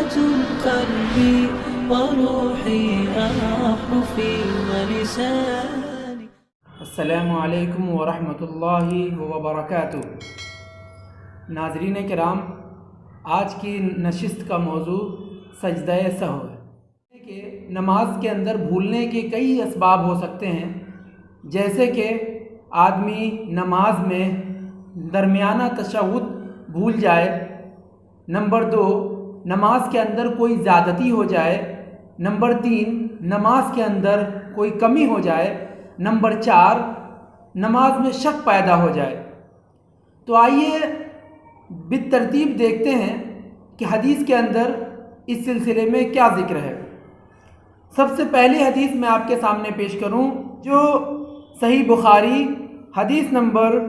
قلبي وروحي أحرفي ولساني. السلام علیکم ورحمۃ اللہ وبرکاتہ. ناظرین کرام، آج کی نشست کا موضوع سجدہ سہو ہے کہ نماز کے اندر بھولنے کے کئی اسباب ہو سکتے ہیں، جیسے کہ آدمی نماز میں درمیانہ تشہد بھول جائے، نمبر 2 نماز کے اندر کوئی زیادتی ہو جائے، نمبر 3 نماز کے اندر کوئی کمی ہو جائے، نمبر 4 نماز میں شک پیدا ہو جائے. تو آئیے بالترتیب دیکھتے ہیں کہ حدیث کے اندر اس سلسلے میں کیا ذکر ہے. سب سے پہلی حدیث میں آپ کے سامنے پیش کروں جو صحیح بخاری حدیث نمبر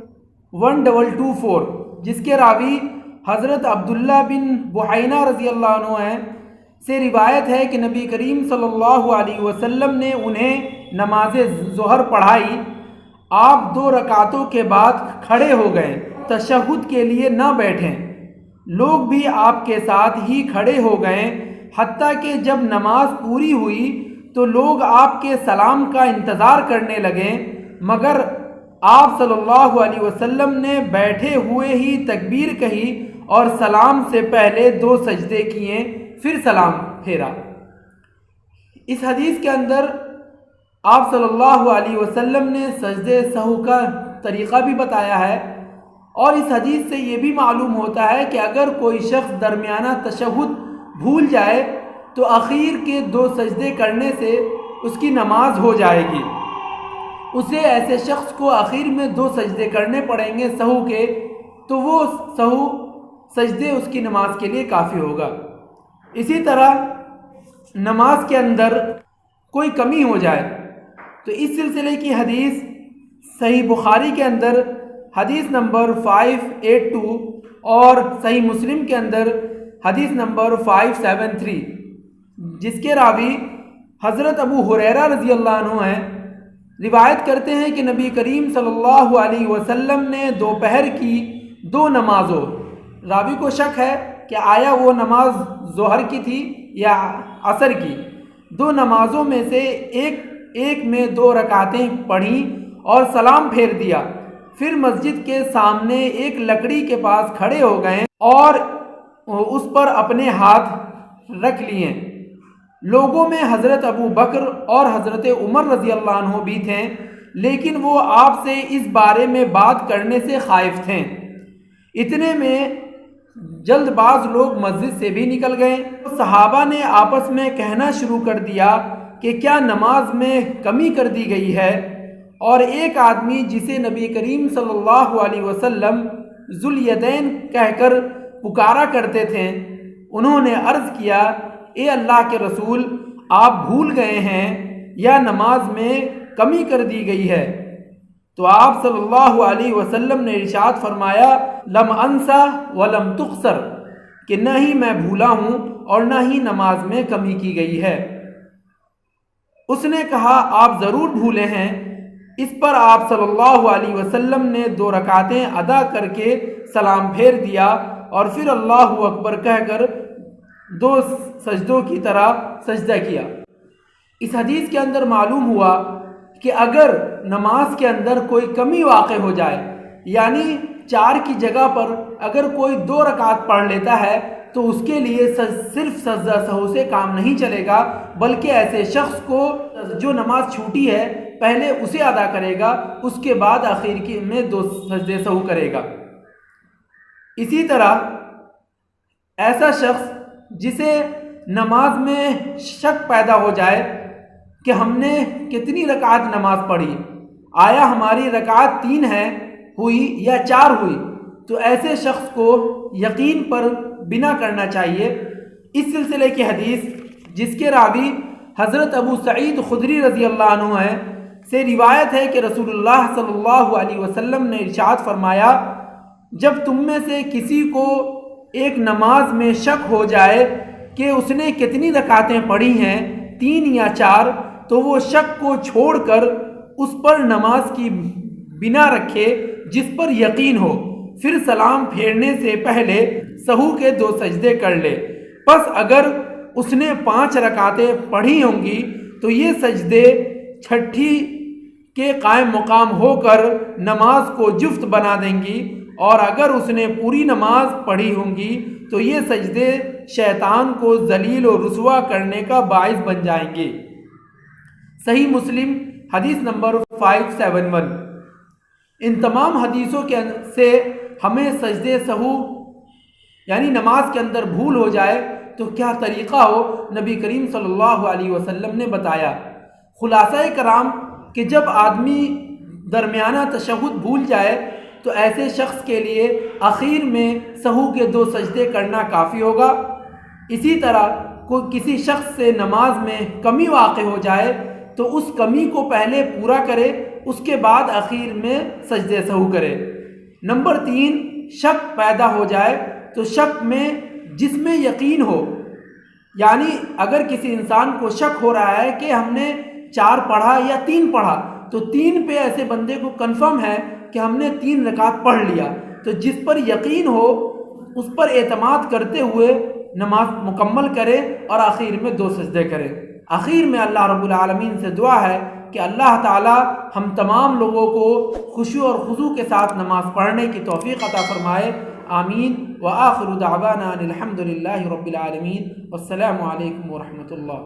1224، جس کے راوی حضرت عبداللہ بن بحینہ رضی اللہ عنہ سے روایت ہے کہ نبی کریم صلی اللہ علیہ وسلم نے انہیں نماز ظہر پڑھائی. آپ 2 رکعتوں کے بعد کھڑے ہو گئے، تشہد کے لیے نہ بیٹھیں. لوگ بھی آپ کے ساتھ ہی کھڑے ہو گئے، حتیٰ کہ جب نماز پوری ہوئی تو لوگ آپ کے سلام کا انتظار کرنے لگے، مگر آپ صلی اللہ علیہ وسلم نے بیٹھے ہوئے ہی تکبیر کہی اور سلام سے پہلے 2 سجدے کیے، پھر سلام پھیرا. اس حدیث کے اندر آپ صلی اللہ علیہ وسلم نے سجدے سہو کا طریقہ بھی بتایا ہے، اور اس حدیث سے یہ بھی معلوم ہوتا ہے کہ اگر کوئی شخص درمیانہ تشہد بھول جائے تو اخیر کے 2 سجدے کرنے سے اس کی نماز ہو جائے گی. اسے ایسے شخص کو آخر میں 2 سجدے کرنے پڑیں گے سہو کے، تو وہ سہو سجدے اس کی نماز کے لیے کافی ہوگا. اسی طرح نماز کے اندر کوئی کمی ہو جائے تو اس سلسلے کی حدیث صحیح بخاری کے اندر حدیث نمبر 582 اور صحیح مسلم کے اندر حدیث نمبر 573، جس کے راوی حضرت ابو ہریرہ رضی اللہ عنہ ہیں، روایت کرتے ہیں کہ نبی کریم صلی اللہ علیہ وسلم نے دوپہر کی 2 نمازوں، راوی کو شک ہے کہ آیا وہ نماز ظہر کی تھی یا عصر کی، 2 نمازوں میں سے ایک میں 2 رکعتیں پڑھیں اور سلام پھیر دیا. پھر مسجد کے سامنے ایک لکڑی کے پاس کھڑے ہو گئے اور اس پر اپنے ہاتھ رکھ لیے. لوگوں میں حضرت ابو بکر اور حضرت عمر رضی اللہ عنہ بھی تھے، لیکن وہ آپ سے اس بارے میں بات کرنے سے خائف تھے. اتنے میں جلد باز لوگ مسجد سے بھی نکل گئے. صحابہ نے آپس میں کہنا شروع کر دیا کہ کیا نماز میں کمی کر دی گئی ہے؟ اور ایک آدمی جسے نبی کریم صلی اللہ علیہ وسلم ذوالیدین کہہ کر پکارا کرتے تھے، انہوں نے عرض کیا، اے اللہ کے رسول، آپ بھول گئے ہیں یا نماز میں کمی کر دی گئی ہے؟ تو آپ صلی اللہ علیہ وسلم نے ارشاد فرمایا، لم انسا ولم تقصر، کہ نہ ہی میں بھولا ہوں اور نہ ہی نماز میں کمی کی گئی ہے. اس نے کہا، آپ ضرور بھولے ہیں. اس پر آپ صلی اللہ علیہ وسلم نے 2 رکعتیں ادا کر کے سلام پھیر دیا اور پھر اللہ اکبر کہہ کر 2 سجدوں کی طرح سجدہ کیا. اس حدیث کے اندر معلوم ہوا کہ اگر نماز کے اندر کوئی کمی واقع ہو جائے، یعنی 4 کی جگہ پر اگر کوئی 2 رکعت پڑھ لیتا ہے تو اس کے لیے صرف سجدہ سہو سے کام نہیں چلے گا، بلکہ ایسے شخص کو جو نماز چھوٹی ہے پہلے اسے ادا کرے گا، اس کے بعد آخر میں 2 سجدے سہو کرے گا. اسی طرح ایسا شخص جسے نماز میں شک پیدا ہو جائے کہ ہم نے کتنی رکعت نماز پڑھی، آیا ہماری رکعت 3 ہے ہوئی یا 4 ہوئی، تو ایسے شخص کو یقین پر بنا کرنا چاہیے. اس سلسلے کی حدیث جس کے راوی حضرت ابو سعید خدری رضی اللہ عنہ ہے سے روایت ہے کہ رسول اللہ صلی اللہ علیہ وسلم نے ارشاد فرمایا، جب تم میں سے کسی کو ایک نماز میں شک ہو جائے کہ اس نے کتنی رکعتیں پڑھی ہیں، 3 یا 4، تو وہ شک کو چھوڑ کر اس پر نماز کی بنا رکھے جس پر یقین ہو، پھر سلام پھیرنے سے پہلے سہو کے 2 سجدے کر لے. پس اگر اس نے 5 رکعتیں پڑھی ہوں گی تو یہ سجدے چھٹی کے قائم مقام ہو کر نماز کو جفت بنا دیں گی، اور اگر اس نے پوری نماز پڑھی ہوں گی تو یہ سجدے شیطان کو ذلیل و رسوا کرنے کا باعث بن جائیں گے۔ صحیح مسلم حدیث نمبر 571۔ ان تمام حدیثوں سے ہمیں سجدے سہو یعنی نماز کے اندر بھول ہو جائے تو کیا طریقہ ہو، نبی کریم صلی اللہ علیہ وسلم نے بتایا۔ خلاصہ کرام کہ جب آدمی درمیانہ تشہد بھول جائے تو ایسے شخص کے لیے اخیر میں سہو کے 2 سجدے کرنا کافی ہوگا۔ اسی طرح کوئی کسی شخص سے نماز میں کمی واقع ہو جائے تو اس کمی کو پہلے پورا کرے، اس کے بعد اخیر میں سجدے سہو کرے۔ نمبر 3، شک پیدا ہو جائے تو شک میں جس میں یقین ہو، یعنی اگر کسی انسان کو شک ہو رہا ہے کہ ہم نے 4 پڑھا یا 3 پڑھا، تو 3 پہ ایسے بندے کو کنفرم ہے کہ ہم نے 3 رکعت پڑھ لیا، تو جس پر یقین ہو اس پر اعتماد کرتے ہوئے نماز مکمل کرے اور آخر میں 2 سجدے کرے۔ آخر میں اللہ رب العالمین سے دعا ہے کہ اللہ تعالی ہم تمام لوگوں کو خشوع اور خضوع کے ساتھ نماز پڑھنے کی توفیق عطا فرمائے، آمین۔ وآخر دعوانا الحمد للہ رب العالمین، والسلام علیکم ورحمۃ اللہ۔